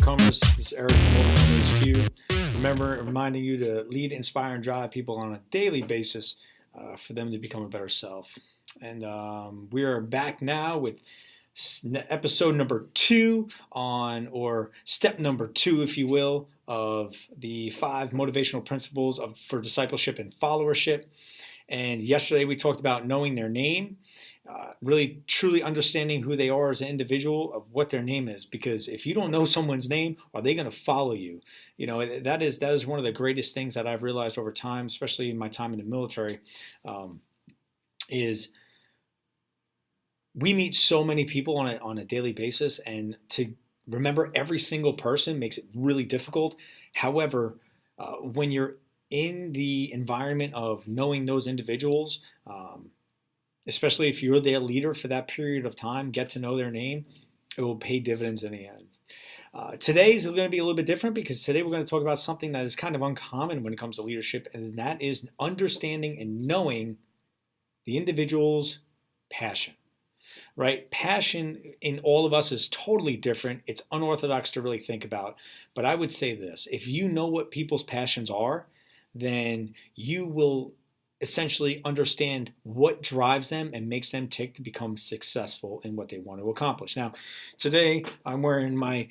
Overcomers. This is Eric from Overcomers HQ. Remember, reminding you to lead, inspire, and drive people on a daily basis for them to become a better self. And we are back now with episode number 2 or step number 2, if you will, of the 5 motivational principles for discipleship and followership. And yesterday we talked about knowing their name. Really truly understanding who they are as an individual, of what their name is, because if you don't know someone's name, are they going to follow you? You know, that is one of the greatest things that I've realized over time, especially in my time in the military, is we meet so many people on a daily basis, and to remember every single person makes it really difficult. However, when you're in the environment of knowing those individuals, especially if you're their leader for that period of time, get to know their name, it will pay dividends in the end. Today's going to be a little bit different, because today we're going to talk about something that is kind of uncommon when it comes to leadership, and that is understanding and knowing the individual's passion. Right? Passion in all of us is totally different. It's unorthodox to really think about. But I would say this: if you know what people's passions are, then you will essentially understand what drives them and makes them tick to become successful in what they want to accomplish. Now, today I'm wearing my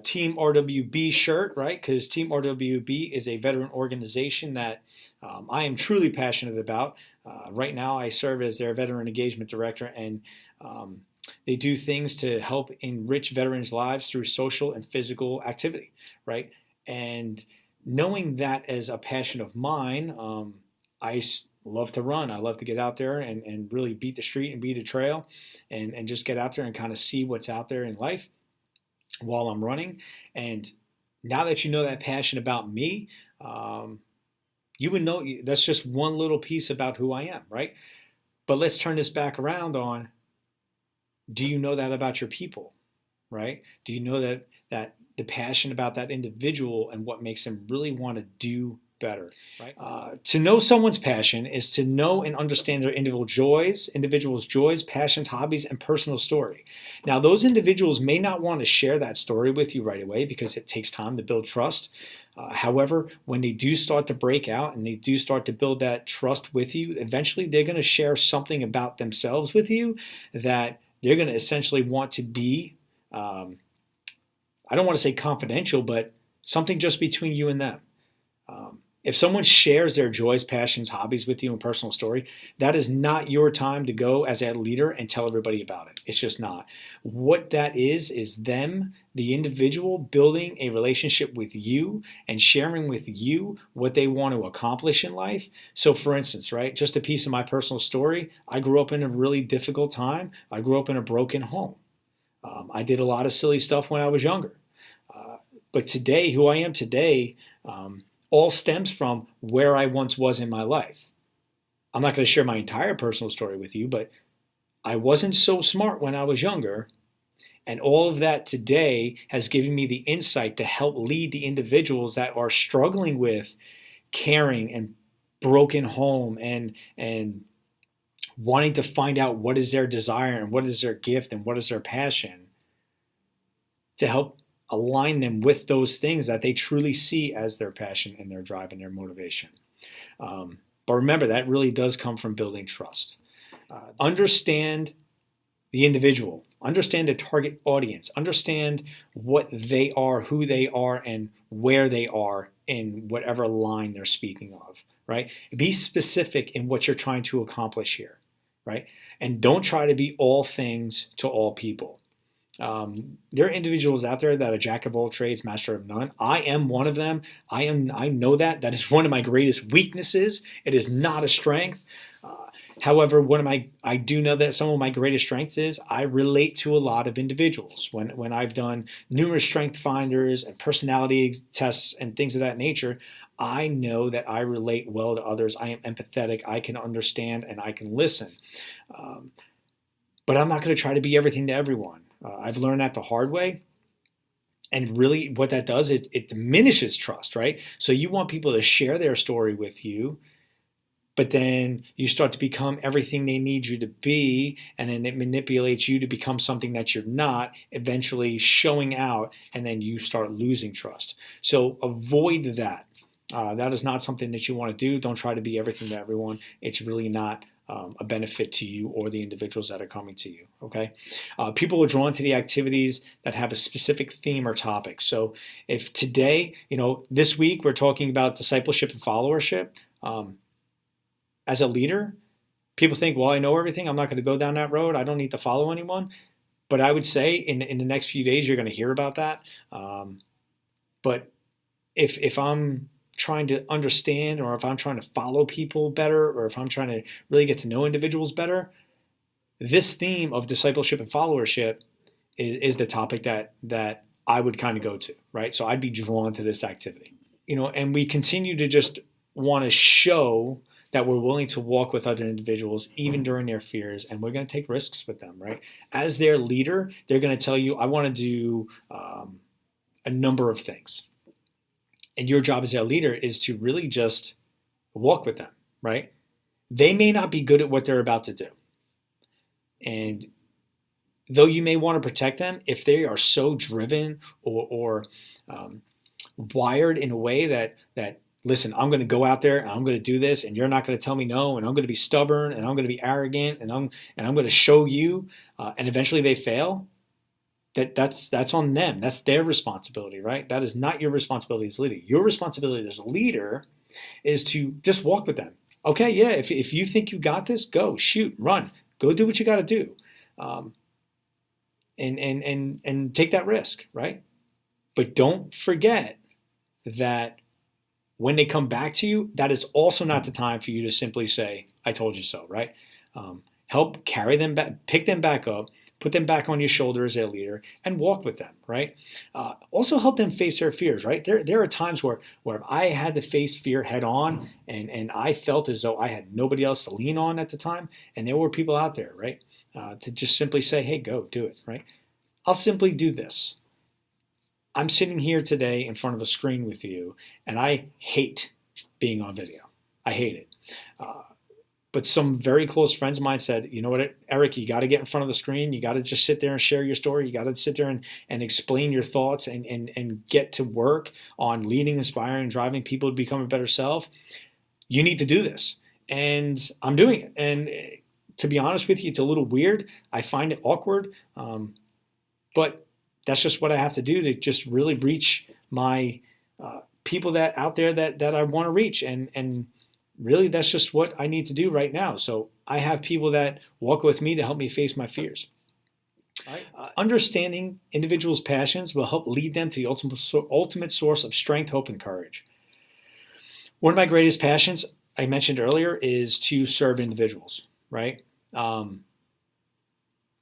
Team RWB shirt, right? Because Team RWB is a veteran organization that I am truly passionate about. Right now I serve as their veteran engagement director, and they do things to help enrich veterans' lives through social and physical activity, right? And knowing that as a passion of mine, I love to run. I love to get out there and really beat the street and beat a trail, and just get out there and kind of see what's out there in life while I'm running. And now that you know that passion about me, you would know that's just one little piece about who I am, right? But let's turn this back around on, do you know that about your people, right? Do you know that the passion about that individual and what makes them really want to do better, right? To know someone's passion is to know and understand their individuals' joys, passions, hobbies, and personal story. Now, those individuals may not want to share that story with you right away, because it takes time to build trust. However, when they do start to break out and they do start to build that trust with you, eventually they're going to share something about themselves with you that they're going to essentially want to be, I don't want to say confidential, but something just between you and them. If someone shares their joys, passions, hobbies with you and personal story, that is not your time to go as a leader and tell everybody about it. It's just not. What that is them, the individual, building a relationship with you and sharing with you what they want to accomplish in life. So for instance, right, just a piece of my personal story, I grew up in a really difficult time. I grew up in a broken home. I did a lot of silly stuff when I was younger. But today, who I am today, all stems from where I once was in my life. I'm not going to share my entire personal story with you, but I wasn't so smart when I was younger, and all of that today has given me the insight to help lead the individuals that are struggling with caring and broken home and wanting to find out what is their desire and what is their gift and what is their passion, to help align them with those things that they truly see as their passion and their drive and their motivation. But remember, that really does come from building trust. Understand the individual, understand the target audience, understand what they are, who they are, and where they are in whatever line they're speaking of, right? Be specific in what you're trying to accomplish here, right? And don't try to be all things to all people. There are individuals out there that are jack of all trades, master of none. I am one of them. I know that. That is one of my greatest weaknesses. It is not a strength. However, I do know that some of my greatest strengths is I relate to a lot of individuals. When I've done numerous strength finders and personality tests and things of that nature, I know that I relate well to others. I am empathetic. I can understand and I can listen. But I'm not going to try to be everything to everyone. I've learned that the hard way. And really what that does is it diminishes trust, right? So you want people to share their story with you, but then you start to become everything they need you to be, and then it manipulates you to become something that you're not, eventually showing out, and then you start losing trust. So avoid that. That is not something that you want to do. Don't try to be everything to everyone. It's really not a benefit to you or the individuals that are coming to you. Okay, people are drawn to the activities that have a specific theme or topic. So if today, this week we're talking about discipleship and followership. As a leader, people think, well, I know everything. I'm not going to go down that road. I don't need to follow anyone. But I would say in the next few days, you're going to hear about that. But if I'm trying to understand, or if I'm trying to follow people better, or if I'm trying to really get to know individuals better, this theme of discipleship and followership is the topic that I would kind of go to, right? So I'd be drawn to this activity, and we continue to just want to show that we're willing to walk with other individuals even during their fears, and we're going to take risks with them, right? As their leader, they're going to tell you, I want to do a number of things. And your job as their leader is to really just walk with them, right? They may not be good at what they're about to do. And though you may want to protect them, if they are so driven or wired in a way that listen, I'm going to go out there and I'm going to do this, and you're not going to tell me no, and I'm going to be stubborn, and I'm going to be arrogant, and I'm going to show you, and eventually they fail, that's on them. That's their responsibility, right? That is not your responsibility as a leader. Your responsibility as a leader is to just walk with them. Okay, yeah, if you think you got this, go, shoot, run, go do what you got to do, and take that risk, right? But don't forget that when they come back to you, that is also not the time for you to simply say, I told you so, right? Help carry them back, pick them back up, put them back on your shoulder as their leader, and walk with them, right? Also help them face their fears, right? There are times where I had to face fear head on, and I felt as though I had nobody else to lean on at the time, and there were people out there, right? To just simply say, hey, go, do it, right? I'll simply do this. I'm sitting here today in front of a screen with you, and I hate being on video. I hate it. But some very close friends of mine said, you know what, Eric, you got to get in front of the screen. You got to just sit there and share your story. You got to sit there and explain your thoughts and get to work on leading, inspiring, driving people to become a better self. You need to do this. And I'm doing it. And to be honest with you, it's a little weird. I find it awkward. But that's just what I have to do to just really reach my people that out there that I want to reach. And really, that's just what I need to do right now. So I have people that walk with me to help me face my fears. Right. Understanding individuals' passions will help lead them to the ultimate source of strength, hope, and courage. One of my greatest passions, I mentioned earlier, is to serve individuals, right?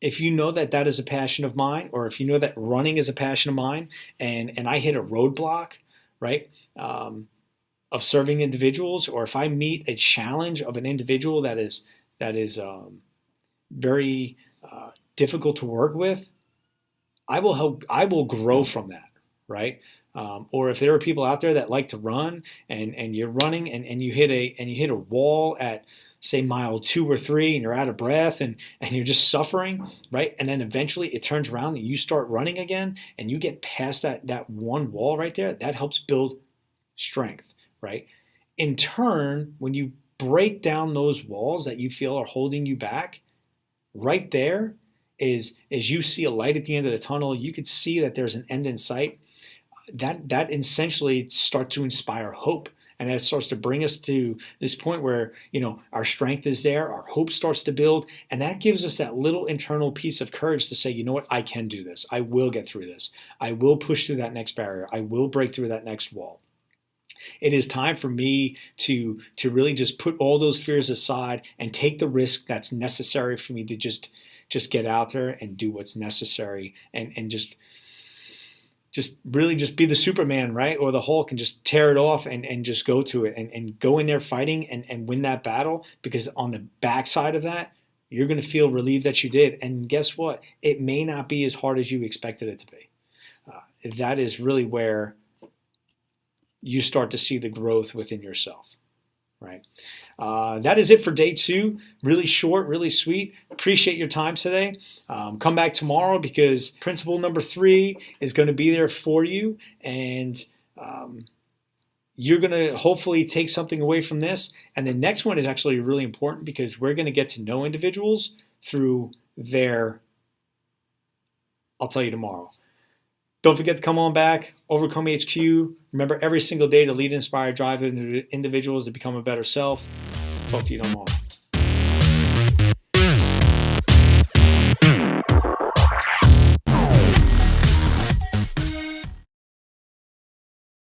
If you know that is a passion of mine, or if you know that running is a passion of mine, and I hit a roadblock, right, of serving individuals, or if I meet a challenge of an individual that is very difficult to work with, I will grow from that, right? Or if there are people out there that like to run, and you're running and you hit a wall at, say, mile 2 or 3, and you're out of breath and you're just suffering, right? And then eventually it turns around and you start running again, and you get past that one wall right there. That helps build strength, right? In turn, when you break down those walls that you feel are holding you back, right there is you see a light at the end of the tunnel. You could see that there's an end in sight. That essentially starts to inspire hope. And that starts to bring us to this point where, our strength is there, our hope starts to build, and that gives us that little internal piece of courage to say, you know what, I can do this. I will get through this. I will push through that next barrier. I will break through that next wall. It is time for me to really just put all those fears aside and take the risk that's necessary for me to just get out there and do what's necessary, and just really just be the Superman, right? Or the Hulk, and just tear it off and just go to it and go in there fighting and win that battle, because on the backside of that, you're going to feel relieved that you did. And guess what? It may not be as hard as you expected it to be. That is really where you start to see the growth within yourself. right? That is it for day 2. Really short, really sweet. Appreciate your time today. Come back tomorrow because principle number 3 is going to be there for you, and you're going to hopefully take something away from this. And the next one is actually really important because we're going to get to know individuals through their, I'll tell you tomorrow. Don't forget to come on back, Overcome HQ. Remember, every single day to lead, inspire, drive individuals to become a better self. Talk to you tomorrow.